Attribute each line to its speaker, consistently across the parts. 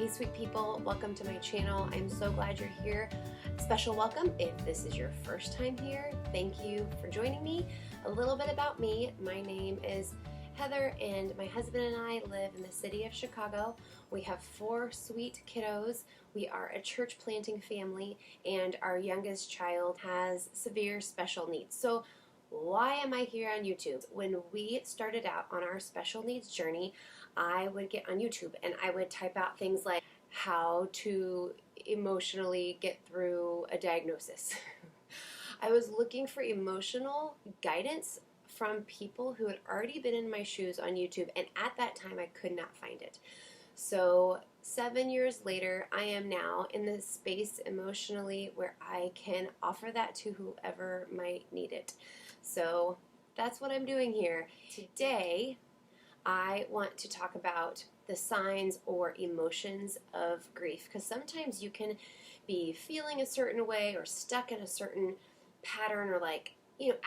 Speaker 1: Hey sweet people, welcome to my channel. I'm so glad you're here. Special welcome if this is your first time here. Thank you for joining me. A little bit about me. My name is Heather and my husband and I live in the city of Chicago. We have 4 sweet kiddos. We are a church planting family and our youngest child has severe special needs. So why am I here on YouTube? When we started out on our special needs journey, I would get on YouTube and I would type out things like how to emotionally get through a diagnosis. I was looking for emotional guidance from people who had already been in my shoes on YouTube, and at that time I could not find it. So 7 years later, I am now in this space emotionally where I can offer that to whoever might need it. So that's what I'm doing here. Today, I want to talk about the signs or emotions of grief, because sometimes you can be feeling a certain way or stuck in a certain pattern, or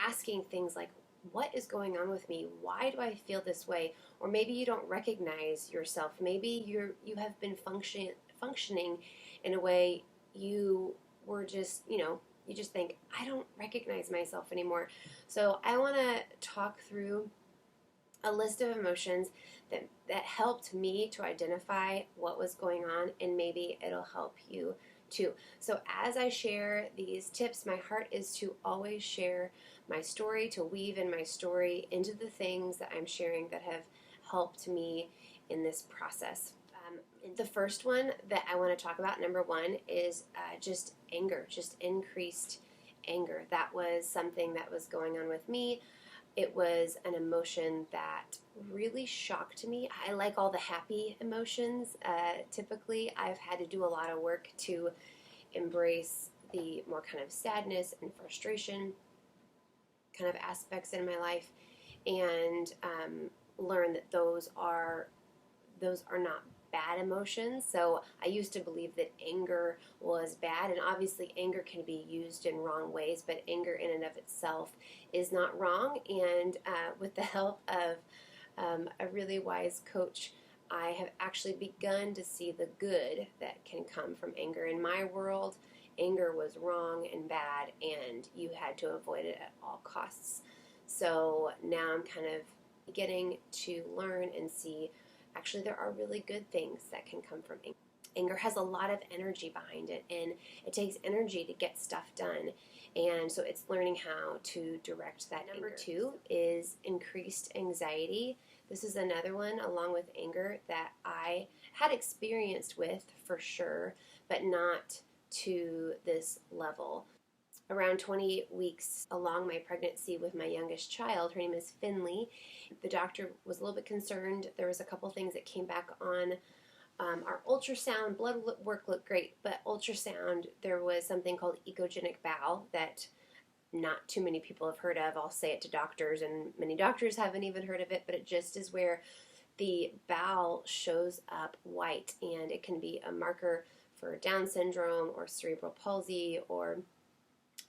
Speaker 1: asking things like, what is going on with me? Why do I feel this way? Or maybe you don't recognize yourself. Maybe you have been functioning in a way you were just, you just think, I don't recognize myself anymore. So I want to talk through a list of emotions that helped me to identify what was going on, and maybe it'll help you too. So as I share these tips, my heart is to always share my story, to weave in my story into the things that I'm sharing that have helped me in this process. The first one that I want to talk about, number one, is just anger, just increased anger. That was something that was going on with me. It was an emotion that really shocked me. I like all the happy emotions. Typically, I've had to do a lot of work to embrace the more kind of sadness and frustration kind of aspects in my life, and learn that those are not bad emotions. So I used to believe that anger was bad, and obviously anger can be used in wrong ways, but anger in and of itself is not wrong. And with the help of a really wise coach, I have actually begun to see the good that can come from anger. In my world, anger was wrong and bad, and you had to avoid it at all costs. So now I'm kind of getting to learn and see actually there are really good things that can come from anger. Anger has a lot of energy behind it, and it takes energy to get stuff done. And so it's learning how to direct that anger. Number 2 is increased anxiety. This is another one, along with anger, that I had experienced with for sure, but not to this level. Around 28 weeks along my pregnancy with my youngest child, her name is Finley, the doctor was a little bit concerned. There was a couple things that came back on our ultrasound. Blood work looked great, but ultrasound, there was something called echogenic bowel that not too many people have heard of. I'll say it to doctors, and many doctors haven't even heard of it, but it just is where the bowel shows up white, and it can be a marker for Down syndrome or cerebral palsy or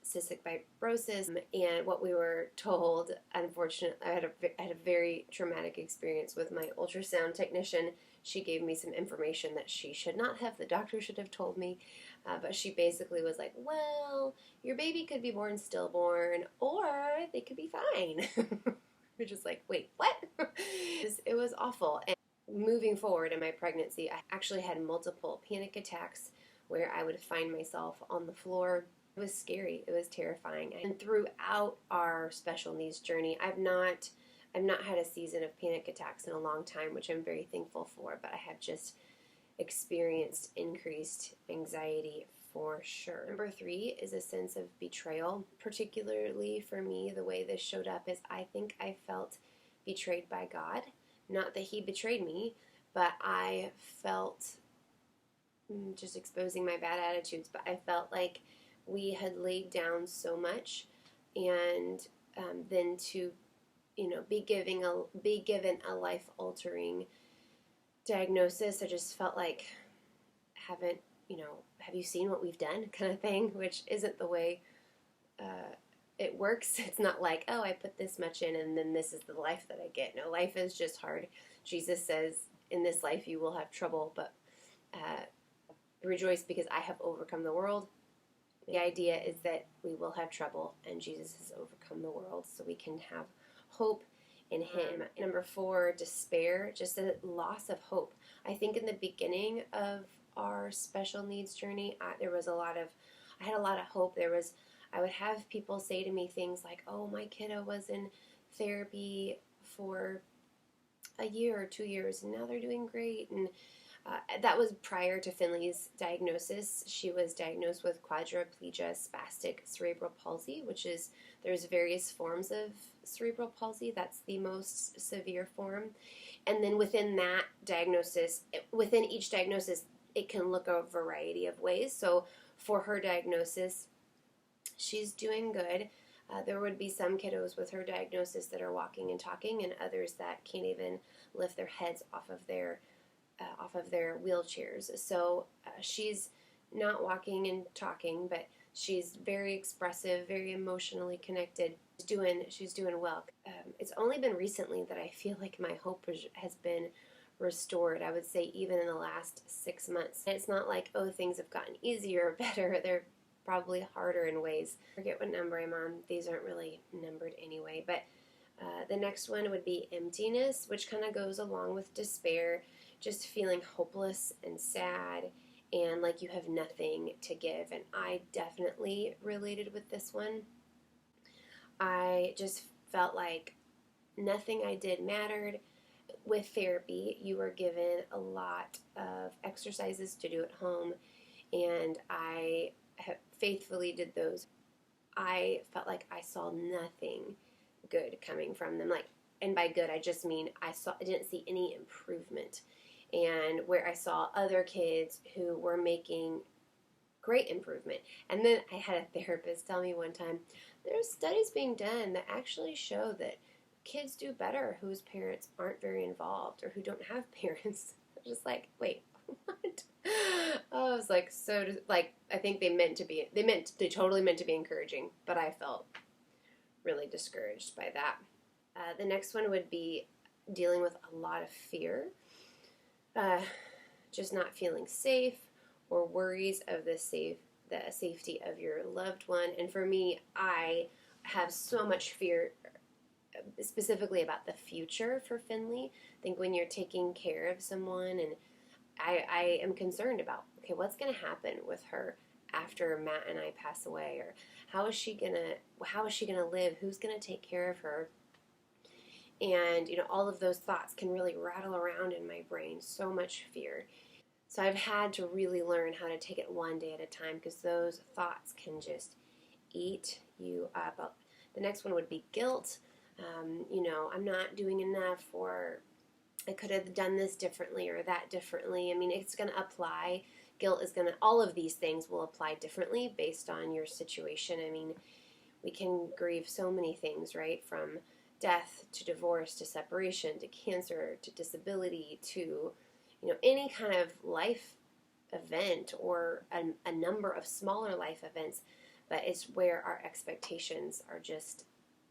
Speaker 1: cystic fibrosis. And what we were told, unfortunately, I had a very traumatic experience with my ultrasound technician. She gave me some information that she should not have, the doctor should have told me, but she basically was like, well, your baby could be born stillborn, or they could be fine. We're just like, wait, what? It was awful. And moving forward in my pregnancy, I actually had multiple panic attacks where I would find myself on the floor. It was scary. It was terrifying. And throughout our special needs journey, I've not had a season of panic attacks in a long time, which I'm very thankful for, but I have just experienced increased anxiety for sure. Number 3 is a sense of betrayal. Particularly for me, the way this showed up is I think I felt betrayed by God. Not that He betrayed me, but I felt, just exposing my bad attitudes, but I felt like we had laid down so much, and then to be given a life-altering diagnosis, I just felt like, have you seen what we've done kind of thing, which isn't the way it works. It's not like, oh, I put this much in and then this is the life that I get. No, life is just hard. Jesus says, in this life you will have trouble, but rejoice because I have overcome the world. The idea is that we will have trouble and Jesus has overcome the world, so we can have hope in Him. Number 4, despair, just a loss of hope. I think in the beginning of our special needs journey, I had a lot of hope. I would have people say to me things like, oh, my kiddo was in therapy for a year or 2 years and now they're doing great. And that was prior to Finley's diagnosis. She was diagnosed with quadriplegia spastic cerebral palsy, there's various forms of cerebral palsy. That's the most severe form. And then within each diagnosis, it can look a variety of ways. So for her diagnosis, she's doing good. There would be some kiddos with her diagnosis that are walking and talking, and others that can't even lift their heads off of their wheelchairs. So she's not walking and talking, but she's very expressive, very emotionally connected. She's doing well. It's only been recently that I feel like my hope has been restored. I would say even in the last 6 months. It's not like, oh, things have gotten easier or better. They're probably harder in ways. I forget what number I'm on. These aren't really numbered anyway. But the next one would be emptiness, which kind of goes along with despair, just feeling hopeless and sad and like you have nothing to give. And I definitely related with this one. I just felt like nothing I did mattered. With therapy, you were given a lot of exercises to do at home, and I faithfully did those. I felt like I saw nothing good coming from them. And by good, I just mean I didn't see any improvement. And where I saw other kids who were making great improvement. And then I had a therapist tell me one time, there's studies being done that actually show that kids do better whose parents aren't very involved or who don't have parents. I was just like, wait, what? Oh, I was like, I think they totally meant to be encouraging, but I felt really discouraged by that. The next one would be dealing with a lot of fear, just not feeling safe or worries of the safety of your loved one. And for me, I have so much fear specifically about the future for Finley. I think when you're taking care of someone, and I am concerned about, okay, what's going to happen with her after Matt and I pass away, or how is she gonna live? Who's going to take care of her? And all of those thoughts can really rattle around in my brain. So much fear. So I've had to really learn how to take it one day at a time, because those thoughts can just eat you up. The next one would be guilt. I'm not doing enough, or I could have done this differently or that differently. I mean, it's going to apply. All of these things will apply differently based on your situation. I mean, we can grieve so many things, right? From death to divorce to separation to cancer to disability to, any kind of life event or a number of smaller life events. But it's where our expectations are just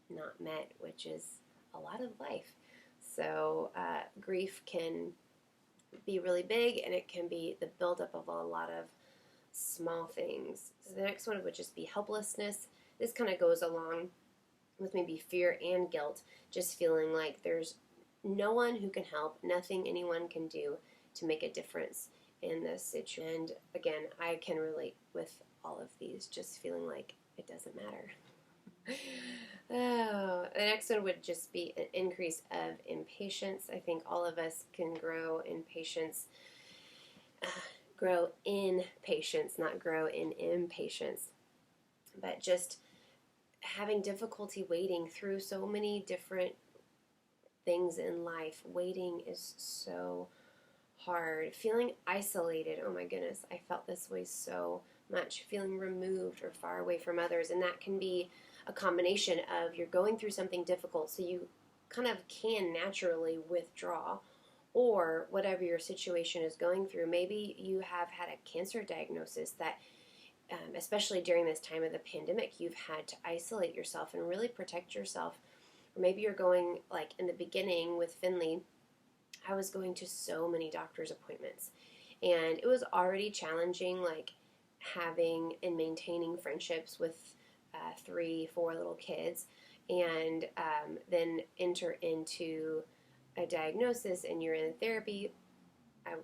Speaker 1: not met, which is a lot of life. So grief can be really big, and it can be the buildup of a lot of small things. So the next one would just be helplessness. This kind of goes along with maybe fear and guilt, just feeling like there's no one who can help, nothing anyone can do to make a difference in this situation. And again, I can relate with all of these, just feeling like it doesn't matter. Oh, the next one would just be an increase of impatience. I think all of us can grow in patience, not grow in impatience, but just having difficulty waiting through so many different things in life. Waiting is so hard. Feeling isolated. Oh my goodness, I felt this way so much. Feeling removed or far away from others, and that can be a combination of you're going through something difficult, so you kind of can naturally withdraw, or whatever your situation is going through. Maybe you have had a cancer diagnosis that, especially during this time of the pandemic, you've had to isolate yourself and really protect yourself. Or maybe you're going, like in the beginning with Finley, I was going to so many doctor's appointments, And it was already challenging, like having and maintaining friendships with 3, 4 little kids, and then enter into a diagnosis and you're in therapy.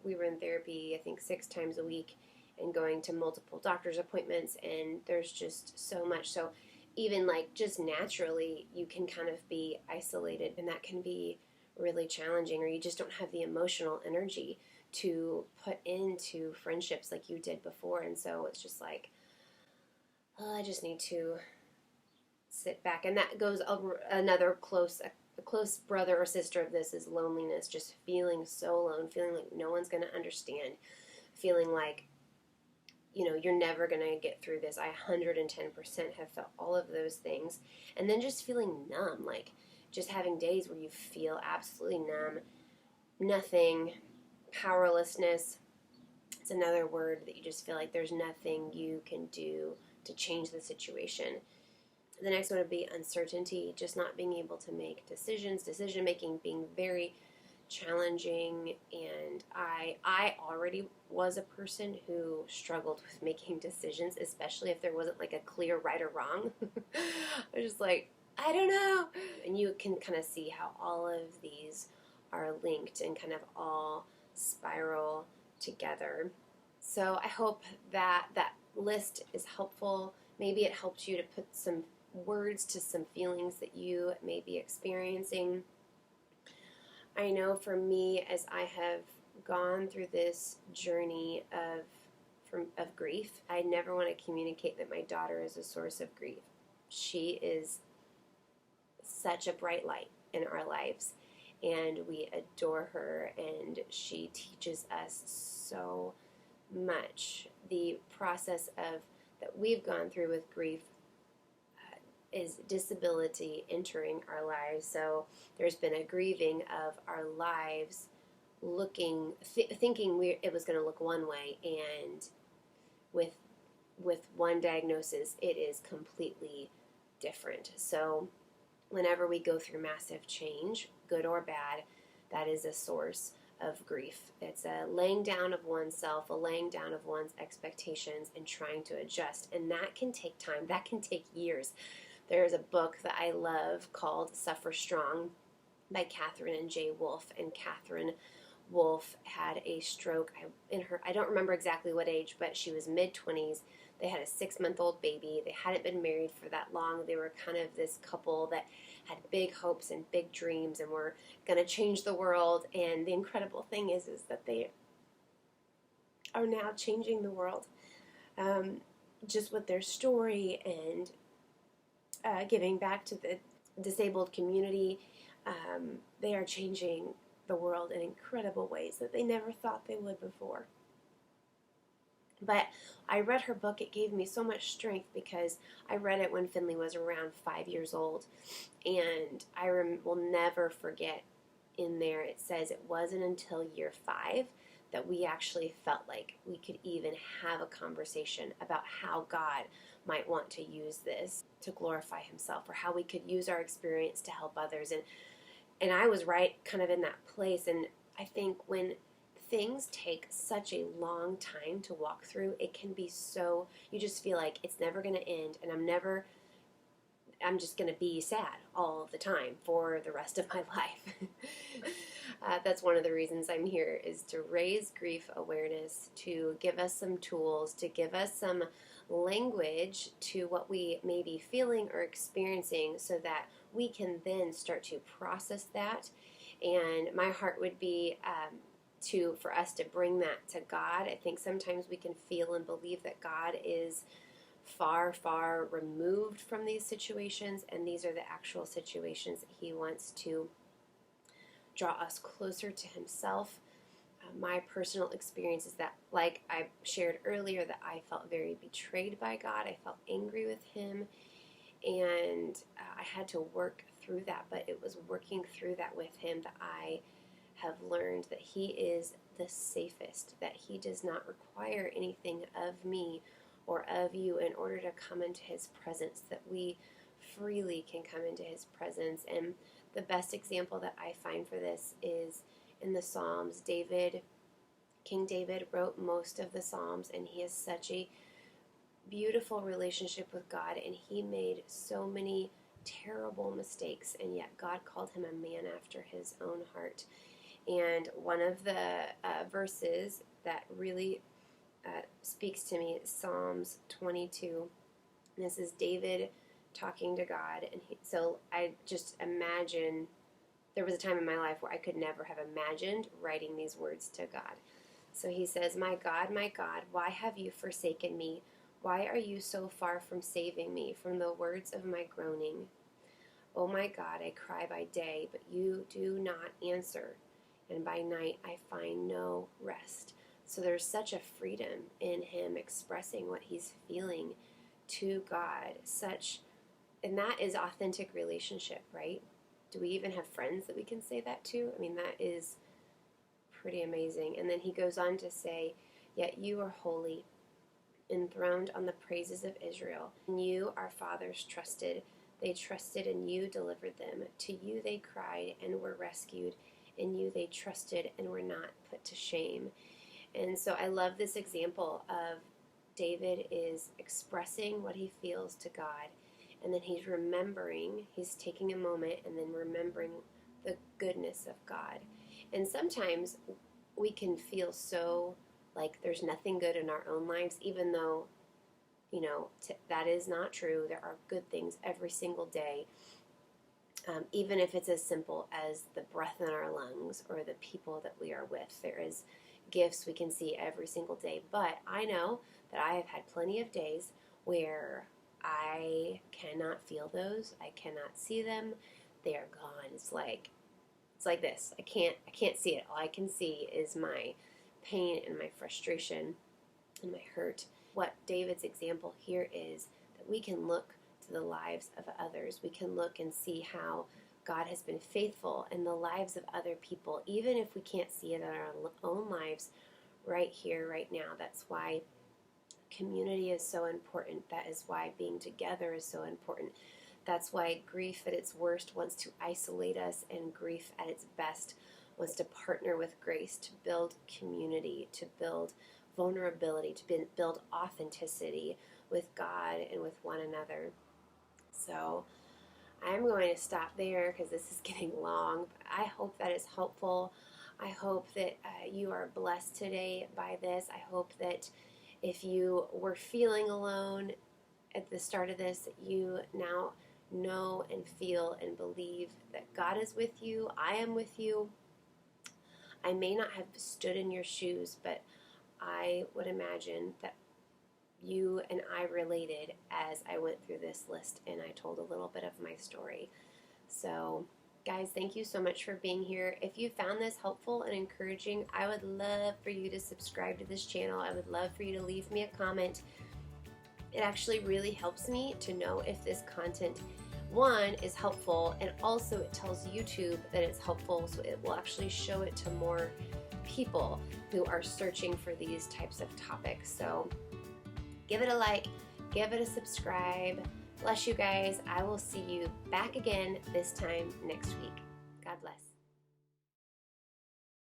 Speaker 1: We were in therapy, I think, 6 times a week and going to multiple doctor's appointments, and there's just so much. So even like just naturally, you can kind of be isolated, and that can be really challenging, or you just don't have the emotional energy to put into friendships like you did before. And so it's just like, oh, I just need to sit back. And that goes over another a close brother or sister of this is loneliness, just feeling so alone, feeling like no one's going to understand, feeling like, you're never going to get through this. I 110% have felt all of those things. And then just feeling numb, like just having days where you feel absolutely numb, nothing, powerlessness. It's another word that you just feel like there's nothing you can do to change the situation. The next one would be uncertainty, just not being able to make decisions, decision making being very challenging. And I already was a person who struggled with making decisions, especially if there wasn't like a clear right or wrong. I was just like, I don't know. And you can kind of see how all of these are linked and kind of all spiral together. So I hope that that list is helpful. Maybe it helped you to put some words to some feelings that you may be experiencing. I know for me, as I have gone through this journey of grief, I never want to communicate that my daughter is a source of grief. She is such a bright light in our lives, and we adore her, and she teaches us so much. The process of that we've gone through with grief is disability entering our lives. So there's been a grieving of our lives thinking it was going to look one way, and with one diagnosis, it is completely different. So whenever we go through massive change, good or bad, that is a source of grief. It's a laying down of oneself, a laying down of one's expectations, and trying to adjust. And that can take time. That can take years. There's a book that I love called Suffer Strong by Catherine and Jay Wolfe. And Catherine Wolfe had a stroke I don't remember exactly what age, but she was mid-20s. They had a 6-month-old baby. They hadn't been married for that long. They were kind of this couple that had big hopes and big dreams and were going to change the world. And the incredible thing is that they are now changing the world, just with their story and giving back to the disabled community. They are changing the world in incredible ways that they never thought they would before. But I read her book. It gave me so much strength because I read it when Finley was around 5 years old. And I will never forget, in there it says it wasn't until year 5 that we actually felt like we could even have a conversation about how God might want to use this to glorify himself, or how we could use our experience to help others. And I was right kind of in that place. And I think when things take such a long time to walk through, it can be so, you just feel like it's never going to end, and I'm just going to be sad all the time for the rest of my life. That's one of the reasons I'm here, is to raise grief awareness, to give us some tools, to give us some language to what we may be feeling or experiencing, so that we can then start to process that. And my heart would be for us to bring that to God. I think sometimes we can feel and believe that God is far, far removed from these situations, and these are the actual situations that he wants to draw us closer to himself. My personal experience is that, like I shared earlier, that I felt very betrayed by God. I felt angry with him, and I had to work through that, but it was working through that with him that I have learned that he is the safest, that he does not require anything of me or of you in order to come into his presence, that we freely can come into his presence. And the best example that I find for this is in the Psalms. David King David wrote most of the Psalms, and he has such a beautiful relationship with God, and he made so many terrible mistakes, and yet God called him a man after his own heart. And one of the verses that really speaks to me is Psalms 22. And this is David talking to God, and so I just imagine there was a time in my life where I could never have imagined writing these words to God. So he says, my God, why have you forsaken me? Why are you so far from saving me from the words of my groaning? Oh my God, I cry by day, but you do not answer, and by night I find no rest. So there's such a freedom in him expressing what he's feeling to God, and that is authentic relationship, right? Do we even have friends that we can say that to? I mean, that is pretty amazing. And then he goes on to say, yet you are holy, enthroned on the praises of Israel. And you, our fathers, trusted. They trusted and you delivered them. To you they cried and were rescued. In you they trusted and were not put to shame. And so I love this example of David is expressing what he feels to God. And then he's taking a moment and then remembering the goodness of God. And sometimes we can feel so like there's nothing good in our own lives, even though, that is not true. There are good things every single day, even if it's as simple as the breath in our lungs or the people that we are with. There is gifts we can see every single day. But I know that I have had plenty of days where I cannot feel those. I cannot see them. They are gone. It's like this. I can't see it. All I can see is my pain and my frustration and my hurt. What David's example here is that we can look to the lives of others. We can look and see how God has been faithful in the lives of other people, even if we can't see it in our own lives right here, right now. That's why community is so important. That is why being together is so important. That's why grief at its worst wants to isolate us, and grief at its best wants to partner with grace to build community, to build vulnerability, to build authenticity with God and with one another. So I'm going to stop there because this is getting long. I hope that is helpful. I hope that you are blessed today by this. I hope that if you were feeling alone at the start of this, that you now know and feel and believe that God is with you. I am with you. I may not have stood in your shoes, but I would imagine that you and I related as I went through this list and I told a little bit of my story. So, guys, thank you so much for being here. If you found this helpful and encouraging, I would love for you to subscribe to this channel. I would love for you to leave me a comment. It actually really helps me to know if this content, one, is helpful, and also it tells YouTube that it's helpful, so it will actually show it to more people who are searching for these types of topics. So give it a like, give it a subscribe. Bless you guys. I will see you back again this time next week.